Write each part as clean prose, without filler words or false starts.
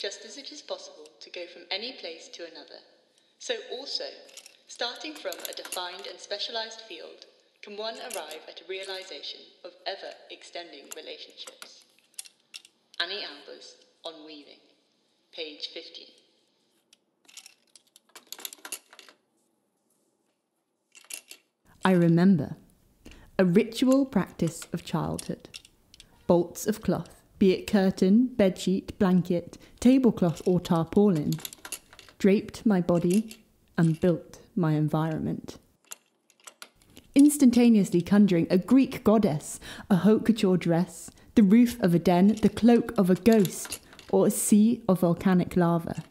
just as it is possible to go from any place to another, so also, starting from a defined and specialized field, can one arrive at a realization of ever-extending relationships. Annie Albers on Weaving, page 15. I remember a ritual practice of childhood. Bolts of cloth, be it curtain, bedsheet, blanket, tablecloth or tarpaulin, draped my body and built my environment. Instantaneously conjuring a Greek goddess, a haute couture dress, the roof of a den, the cloak of a ghost, or a sea of volcanic lava.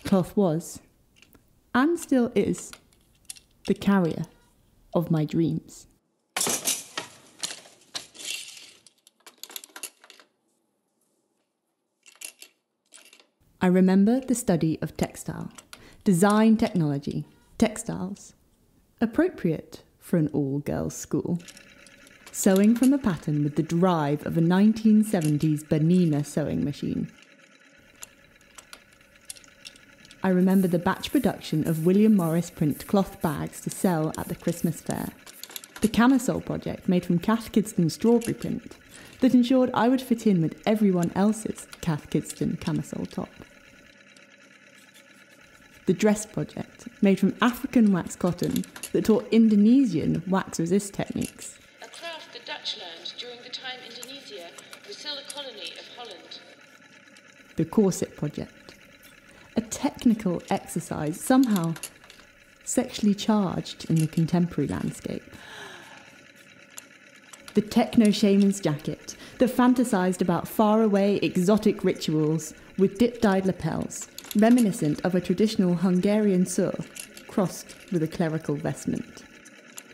Cloth was, and still is, the carrier of my dreams. I remember the study of textile, design technology, textiles, appropriate for an all-girls school. Sewing from a pattern with the drive of a 1970s Bernina sewing machine. I remember the batch production of William Morris print cloth bags to sell at the Christmas fair. The camisole project made from Cath Kidston strawberry print that ensured I would fit in with everyone else's Cath Kidston camisole top. The dress project made from African wax cotton that taught Indonesian wax resist techniques. A craft the Dutch learned during the time Indonesia was still a colony of Holland. The corset project. A technical exercise somehow sexually charged in the contemporary landscape. The techno shaman's jacket that fantasized about faraway exotic rituals with dip-dyed lapels, reminiscent of a traditional Hungarian sur crossed with a clerical vestment.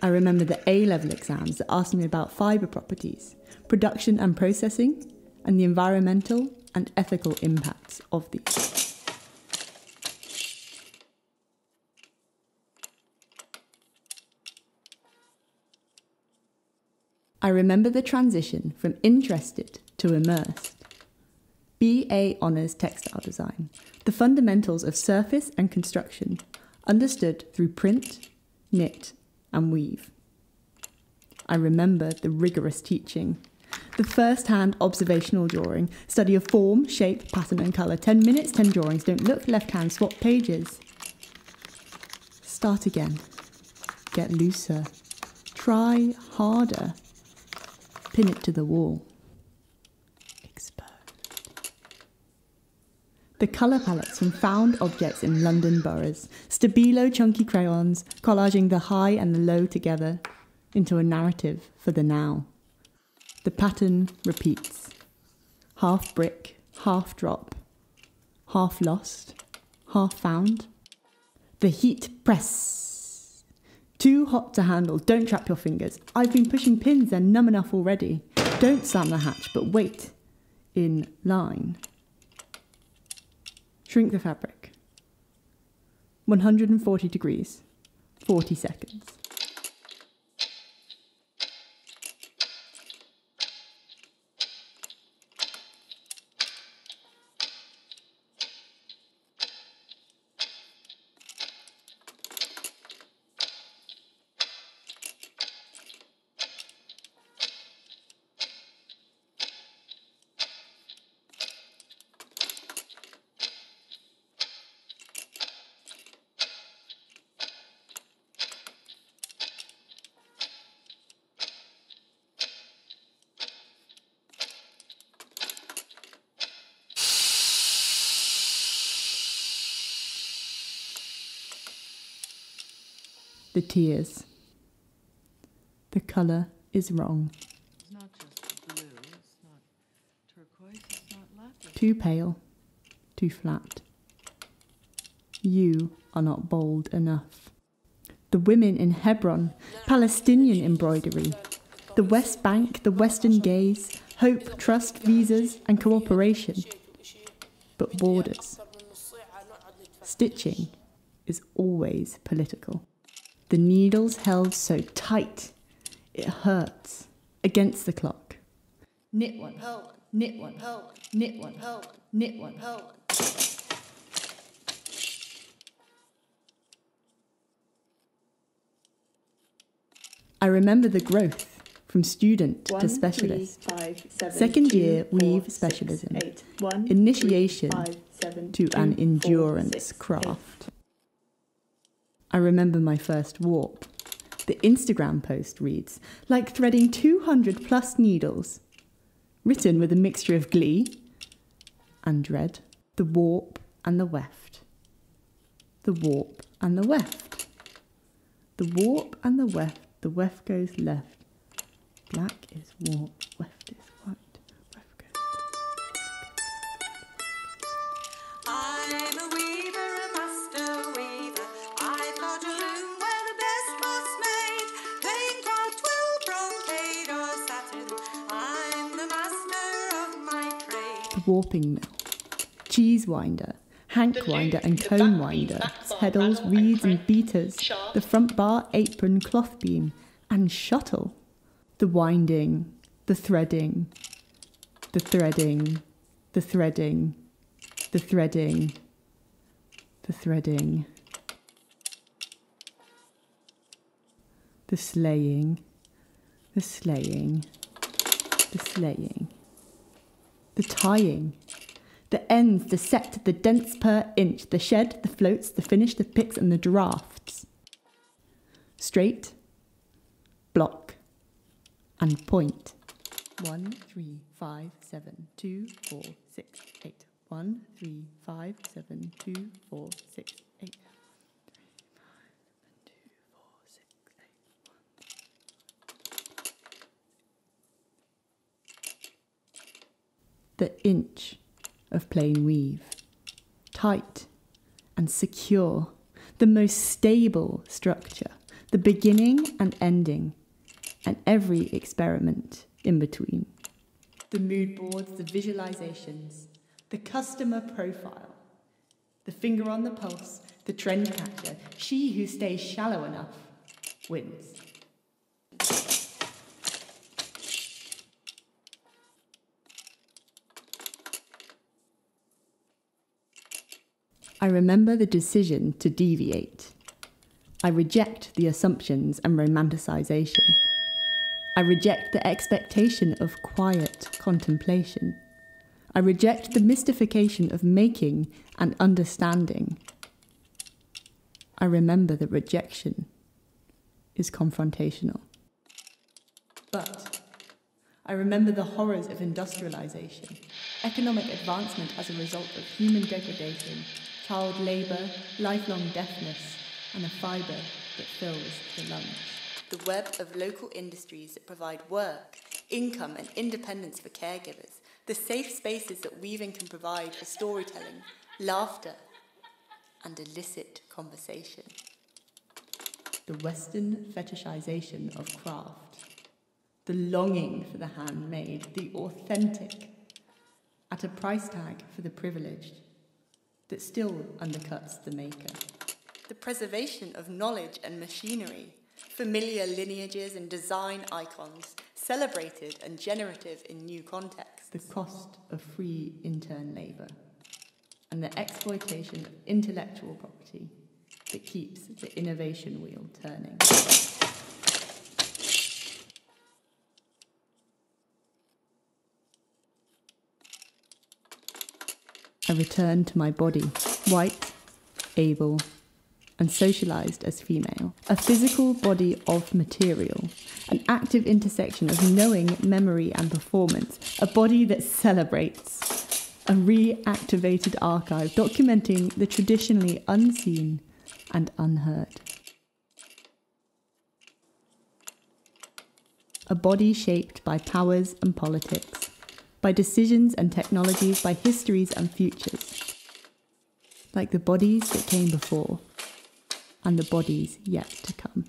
I remember the A-level exams that asked me about fibre properties, production and processing, and the environmental and ethical impacts of these. I remember the transition from interested to immersed. BA Honours Textile Design, the fundamentals of surface and construction, understood through print, knit and weave. I remember the rigorous teaching, the first-hand observational drawing, study of form, shape, pattern and colour, 10 minutes, 10 drawings, don't look left hand, swap pages. Start again, get looser, try harder, pin it to the wall. The colour palettes from found objects in London boroughs, stabilo chunky crayons, collaging the high and the low together into a narrative for the now. The pattern repeats. Half brick, half drop, half lost, half found. The heat press. Too hot to handle, don't trap your fingers. I've been pushing pins, they're numb enough already. Don't slam the hatch, but wait. In line. Shrink the fabric. 140 degrees, 40 seconds. The tears. The colour is wrong. It's not just blue, it's not turquoise, it's not lavender. Too pale, too flat. You are not bold enough. The women in Hebron, Palestinian embroidery. The West Bank, the Western gaze, hope, trust, visas and cooperation. But borders. Stitching is always political. The needle's held so tight, it hurts against the clock. Knit one, knit one, knit one, knit one. I remember the growth from student to specialist. 1, 3, 5, 7, Second 2, year 4, weave 6, specialism. 8. 1, Initiation 3, 5, 7, to 2, an 4, endurance 6, 8. craft. I remember my first warp. The Instagram post reads, like threading 200 plus needles. Written with a mixture of glee and dread. The warp and the weft. The warp and the weft. The warp and the weft goes left. Black is warp, weft is white. Weft goes. I'm a weaver, a master weaver. I've got a loom where the best cloth's made. Plain cloth, twill, brocade or satin. I'm the master of my trade. The warping mill. Cheese winder, hank The winder loom, and the comb back winder, beam, back bar, pedals, rattle and reeds and crank, beaters, shaft. the front bar, apron, cloth beam, and shuttle. The winding, the threading, the threading, the threading, the threading, the threading, the slaying, the slaying, the slaying, the tying, the ends, the set, the dents per inch, the shed, the floats, the finish, the picks and the drafts. Straight, block, and point. 1, 3, 5, 7, 2, 4, 6, 8. 1, 3, 5, 7, 2, 4, 6, 8. 3, 5, 7, 2, 4, 6, 8. The inch of plain weave. Tight and secure. The most stable structure. The beginning and ending. And every experiment in between. The mood boards, the visualizations, the customer profile, the finger on the pulse, the trend catcher, she who stays shallow enough wins. I remember the decision to deviate. I reject the assumptions and romanticization. I reject the expectation of quiet contemplation. I reject the mystification of making and understanding. I remember that rejection is confrontational. But I remember the horrors of industrialization, economic advancement as a result of human degradation, child labour, lifelong deafness, and a fibre that fills the lungs. The web of local industries that provide work, income and independence for caregivers, the safe spaces that weaving can provide for storytelling, laughter and illicit conversation. The Western fetishization of craft, the longing for the handmade, the authentic, at a price tag for the privileged that still undercuts the maker. The preservation of knowledge and machinery, familiar lineages and design icons, celebrated and generative in new contexts. The cost of free intern labour, and the exploitation of intellectual property that keeps the innovation wheel turning. I return to my body, white, able, and socialised as female. A physical body of material, an active intersection of knowing, memory and performance, a body that celebrates, a reactivated archive documenting the traditionally unseen and unheard. A body shaped by powers and politics, by decisions and technologies, by histories and futures, like the bodies that came before and the bodies yet to come.